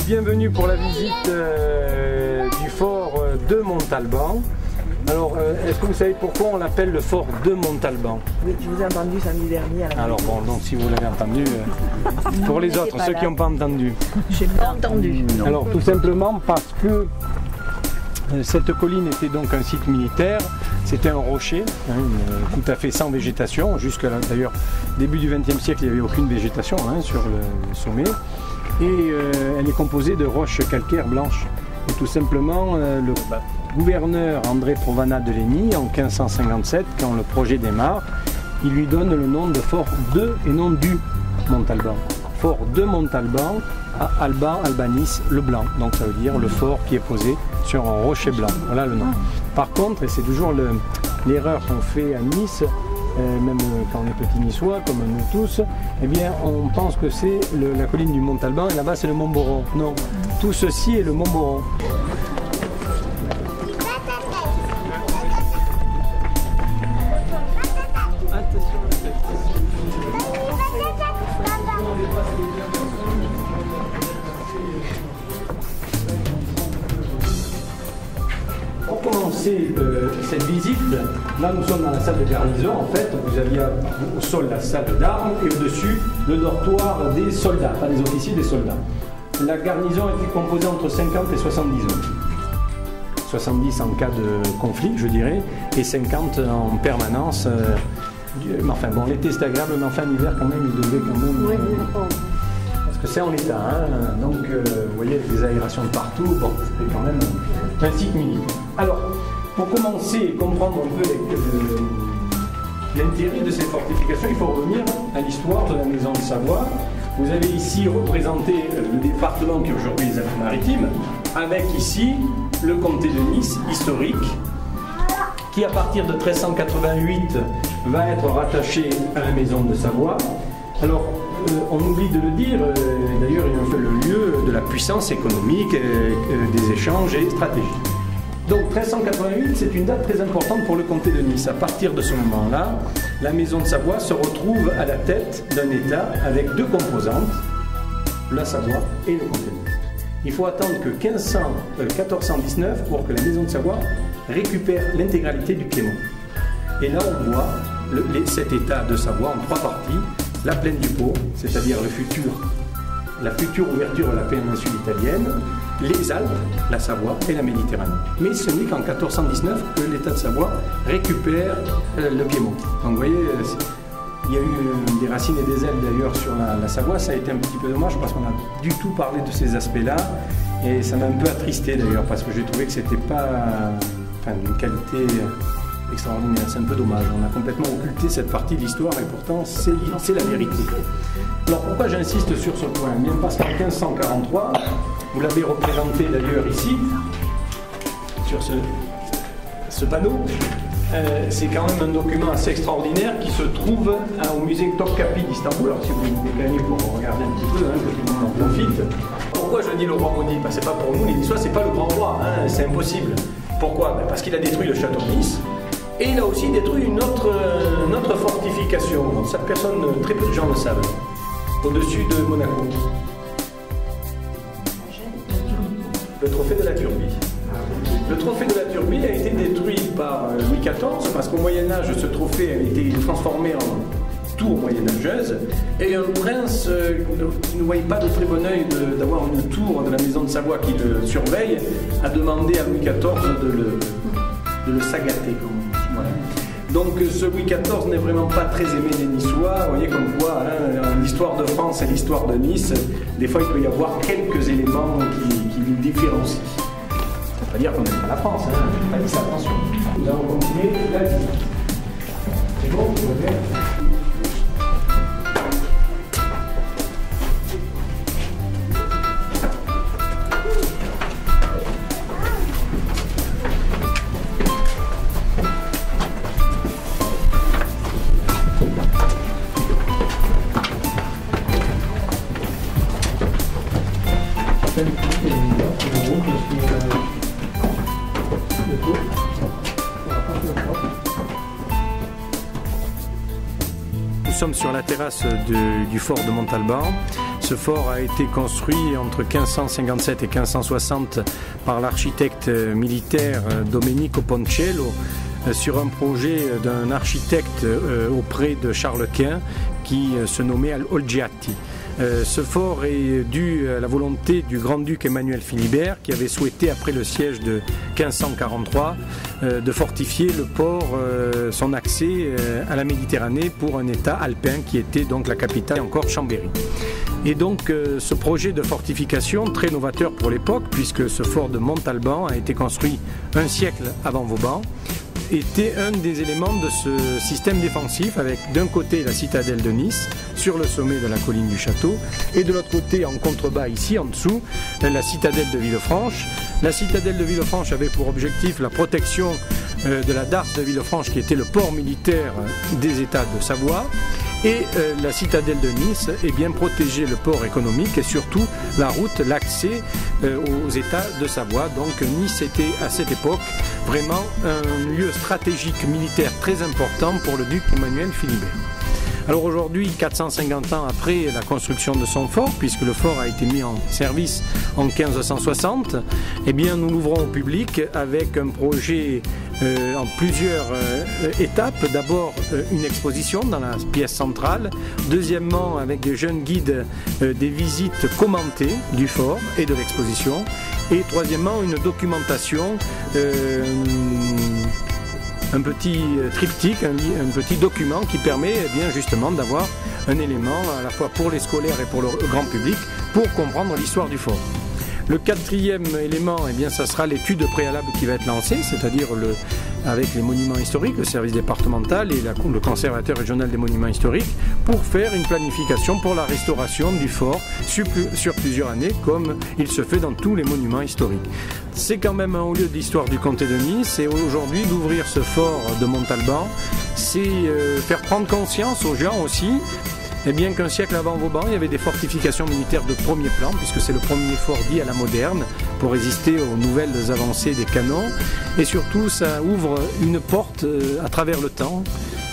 bienvenue pour la visite du fort de Montalban. Alors, est-ce que vous savez pourquoi on l'appelle le fort de Montalban? Oui, je vous ai entendu samedi dernier à la Alors bon, donc si vous l'avez entendu, pour les autres, ceux qui n'ont pas entendu. J'ai pas entendu. Alors tout simplement parce que cette colline était donc un site militaire, c'était un rocher, tout à fait sans végétation, jusqu'à d'ailleurs début du XXe siècle il n'y avait aucune végétation sur le sommet, et elle est composée de roches calcaires blanches. Et tout simplement le gouverneur André Provana de Leyny en 1557, quand le projet démarre, il lui donne le nom de fort de et non du Montalban. Fort de Montalban à Alban Albanis le Blanc, donc ça veut dire le fort qui est posé sur un rocher blanc, voilà le nom. Par contre, et c'est toujours l'erreur qu'on fait à Nice, même quand on est petit niçois, comme nous tous, eh bien on pense que c'est la colline du Montalban et là-bas c'est le Mont Boron. Non, tout ceci est le Mont Boron. Pour commencer cette visite, là nous sommes dans la salle de garnison. En fait, vous aviez au sol la salle d'armes et au-dessus le dortoir des soldats, pas des officiers, des soldats. La garnison était composée entre 50 et 70 hommes. 70 en cas de conflit, je dirais, et 50 en permanence. Enfin bon, l'été c'était agréable, mais enfin l'hiver quand même, il devait quand même... Parce que c'est en état, donc vous voyez, des aérations de partout, bon, c'était quand même un site militaire. Alors, pour commencer et comprendre un peu l'intérêt de ces fortifications, il faut revenir à l'histoire de la maison de Savoie. Vous avez ici représenté le département qui est aujourd'hui les Alpes-Maritimes, avec ici le comté de Nice historique, qui à partir de 1388 va être rattaché à la maison de Savoie. Alors, on oublie de le dire, d'ailleurs il en fait le lieu de la puissance économique, des échanges et stratégiques. Donc 1388, c'est une date très importante pour le comté de Nice. À partir de ce moment-là, la maison de Savoie se retrouve à la tête d'un État avec deux composantes, la Savoie et le comté de Nice. Il faut attendre que 1419 pour que la maison de Savoie récupère l'intégralité du Piémont. Et là on voit cet État de Savoie en trois parties. La plaine du Pô, c'est-à-dire la future ouverture de la péninsule italienne, les Alpes, la Savoie et la Méditerranée. Mais ce n'est qu'en 1419 que l'État de Savoie récupère le Piémont. Donc vous voyez, il y a eu des racines et des ailes d'ailleurs sur la Savoie, ça a été un petit peu dommage parce qu'on n'a du tout parlé de ces aspects-là et ça m'a un peu attristé d'ailleurs parce que j'ai trouvé que c'était pas d'une qualité extraordinaire, c'est un peu dommage, on a complètement occulté cette partie de l'histoire et pourtant c'est la vérité. Alors pourquoi j'insiste sur ce point? Bien parce qu'en 1543, vous l'avez représenté d'ailleurs ici, sur ce panneau, c'est quand même un document assez extraordinaire qui se trouve au musée Topkapi d'Istanbul. Alors si vous décalez pour regarder un petit peu, que tout le monde en profite. Pourquoi je dis le roi maudit? C'est pas pour nous les Niçois, c'est pas le grand roi, c'est impossible. Pourquoi? Parce qu'il a détruit le château de Nice. Et il a aussi détruit une autre fortification. Cette personne, très peu de gens le savent. Au-dessus de Monaco. Le trophée de la Turbie. Le trophée de la Turbie a été détruit par Louis XIV parce qu'au Moyen-Âge, ce trophée a été transformé en tour moyenâgeuse. Et un prince qui ne voyait pas de très bon oeil d'avoir une tour de la maison de Savoie qui le surveille, a demandé à Louis XIV de le sagater. Voilà. Donc ce Louis XIV n'est vraiment pas très aimé des Niçois. Vous voyez comme quoi l'histoire de France et l'histoire de Nice, des fois il peut y avoir quelques éléments qui nous différencient. Ça ne veut pas dire qu'on n'aime pas la France, je n'ai pas dit ça, attention. Nous allons continuer la visite. C'est bon, vous pouvez faire. Nous sommes sur la terrasse du fort de Montalban. Ce fort a été construit entre 1557 et 1560 par l'architecte militaire Domenico Ponchiello sur un projet d'un architecte auprès de Charles Quint qui se nommait Olgiati. Ce fort est dû à la volonté du grand-duc Emmanuel Philibert qui avait souhaité, après le siège de 1543, de fortifier le port, son accès à la Méditerranée pour un État alpin qui était donc la capitale encore Chambéry. Et donc ce projet de fortification, très novateur pour l'époque, puisque ce fort de Montalban a été construit un siècle avant Vauban, était un des éléments de ce système défensif, avec d'un côté la citadelle de Nice sur le sommet de la colline du château et de l'autre côté, en contrebas ici en dessous, la citadelle de Villefranche. La citadelle de Villefranche avait pour objectif la protection de la darse de Villefranche qui était le port militaire des États de Savoie. Et la citadelle de Nice est bien protéger le port économique et surtout la route, l'accès aux États de Savoie. Donc Nice était à cette époque vraiment un lieu stratégique militaire très important pour le duc Emmanuel Philibert. Alors aujourd'hui, 450 ans après la construction de son fort, puisque le fort a été mis en service en 1560, eh bien nous l'ouvrons au public avec un projet en plusieurs étapes. D'abord une exposition dans la pièce centrale, deuxièmement avec des jeunes guides des visites commentées du fort et de l'exposition, et troisièmement une documentation, un petit triptyque, un petit document qui permet bien justement d'avoir un élément à la fois pour les scolaires et pour le grand public pour comprendre l'histoire du fort. Le quatrième élément, eh bien, ça sera l'étude préalable qui va être lancée, c'est-à-dire avec les monuments historiques, le service départemental et le conservateur régional des monuments historiques, pour faire une planification pour la restauration du fort sur plusieurs années, comme il se fait dans tous les monuments historiques. C'est quand même un haut lieu de l'histoire du comté de Nice, et aujourd'hui d'ouvrir ce fort de Montalban, c'est faire prendre conscience aux gens aussi, et bien qu'un siècle avant Vauban, il y avait des fortifications militaires de premier plan, puisque c'est le premier fort dit à la moderne, pour résister aux nouvelles avancées des canons. Et surtout, ça ouvre une porte à travers le temps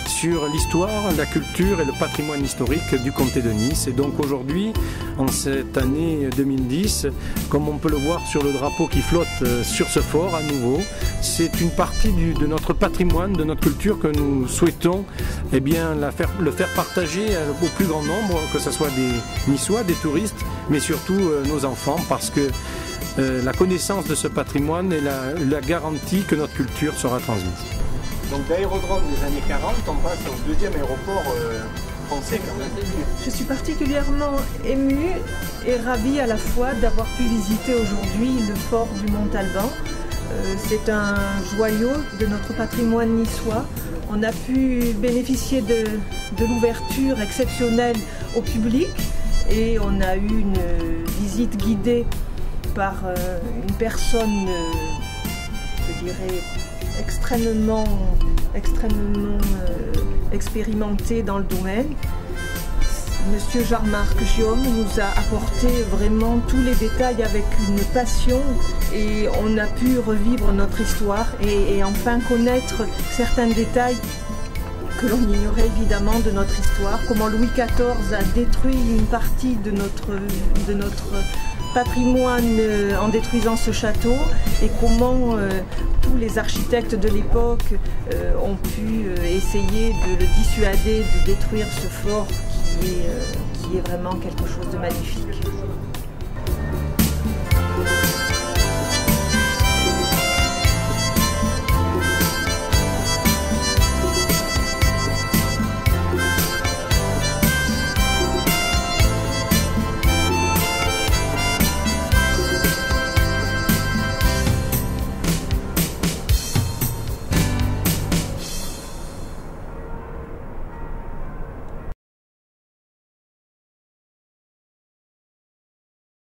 sur l'histoire, la culture et le patrimoine historique du comté de Nice. Et donc aujourd'hui, en cette année 2010, comme on peut le voir sur le drapeau qui flotte sur ce fort à nouveau, c'est une partie de notre patrimoine, de notre culture que nous souhaitons bien, le faire partager au plus grand nombre, que ce soit des Niçois, des touristes, mais surtout nos enfants, parce que la connaissance de ce patrimoine est la garantie que notre culture sera transmise. Donc d'aérodrome des années 40, on passe au deuxième aéroport français quand même. Je suis particulièrement émue et ravie à la fois d'avoir pu visiter aujourd'hui le fort du Montalban. C'est un joyau de notre patrimoine niçois. On a pu bénéficier de l'ouverture exceptionnelle au public et on a eu une visite guidée par une personne, je dirais, extrêmement expérimenté dans le domaine. Monsieur Jean-Marc Giaume nous a apporté vraiment tous les détails avec une passion et on a pu revivre notre histoire et enfin connaître certains détails que l'on ignorait évidemment de notre histoire, comment Louis XIV a détruit une partie de notre patrimoine en détruisant ce château et comment tous les architectes de l'époque ont pu essayer de le dissuader de détruire ce fort qui est vraiment quelque chose de magnifique.